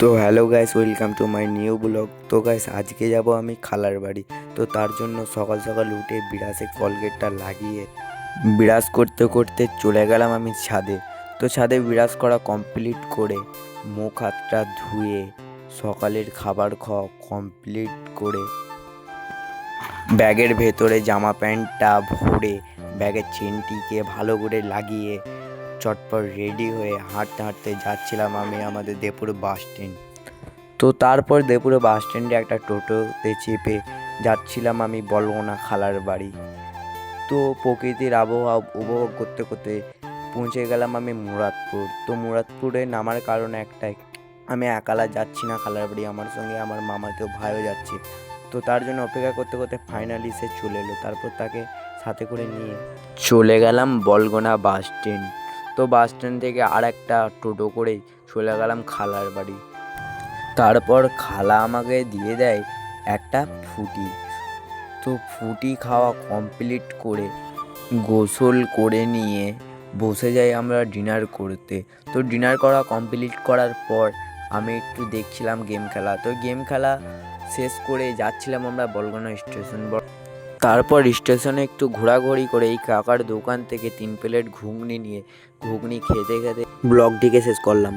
তো hello guys, welcome to my new blog. তো guys, আজকে যাব আমি খালার বাড়ি। তো তার জন্য সকাল সকাল উঠে বিরাসে কলগেটটা লাগিয়ে বিরাস করতে করতে চলে গেলাম আমি ছাদে। তো ছাদে বিরাস করা কমপ্লিট করে মুখ হাতটা ধুয়ে সকালের খাবার খাওয়া কমপ্লিট করে ব্যাগের ভেতরে জামা প্যান্টটা ভরে ব্যাগের চেনটিকে ভালো করে লাগিয়ে চটপট রেডি হয়ে হাঁটতে হাঁটতে যাচ্ছিলাম আমি আমাদের দেপুর বাস স্ট্যান্ড। তো তারপর দেপুরে বাস স্ট্যান্ডে একটা টোটোতে চেপে যাচ্ছিলাম আমি বলগোনা খালার বাড়ি। তো প্রকৃতির আবহাওয়া উপভোগ করতে করতে পৌঁছে গেলাম আমি মুরাদপুর। তো মুরাদপুরে নামার কারণ একটাই, আমি একালা যাচ্ছি না খালার বাড়ি, আমার সঙ্গে আমার মামাকেও ভাইও যাচ্ছে। তো তার জন্য অপেক্ষা করতে করতে ফাইনালি সে চলে এলো। তারপর তাকে সাথে করে নিয়ে চলে গেলাম বলগোনা বাস স্ট্যান্ড। তো বাস স্ট্যান্ড থেকে আর একটা টোটো করে চলে গেলাম খালার বাড়ি। তারপর খালা আমাকে দিয়ে দেয় একটা ফুটি। তো ফুটি খাওয়া কমপ্লিট করে গোসল করে নিয়ে বসে যাই আমরা ডিনার করতে। তো ডিনার করা কমপ্লিট করার পর আমি একটু দেখছিলাম গেম খেলা। তো গেম খেলা শেষ করে যাচ্ছিলাম আমরা বলগোনা স্টেশন। তারপর স্টেশনে একটু ঘোরাঘুরি করে এই কাকার দোকান থেকে 3 প্লেট ঘুগনি নিয়ে ঘুগনি খেতে খেতে ব্লগটিকে শেষ করলাম।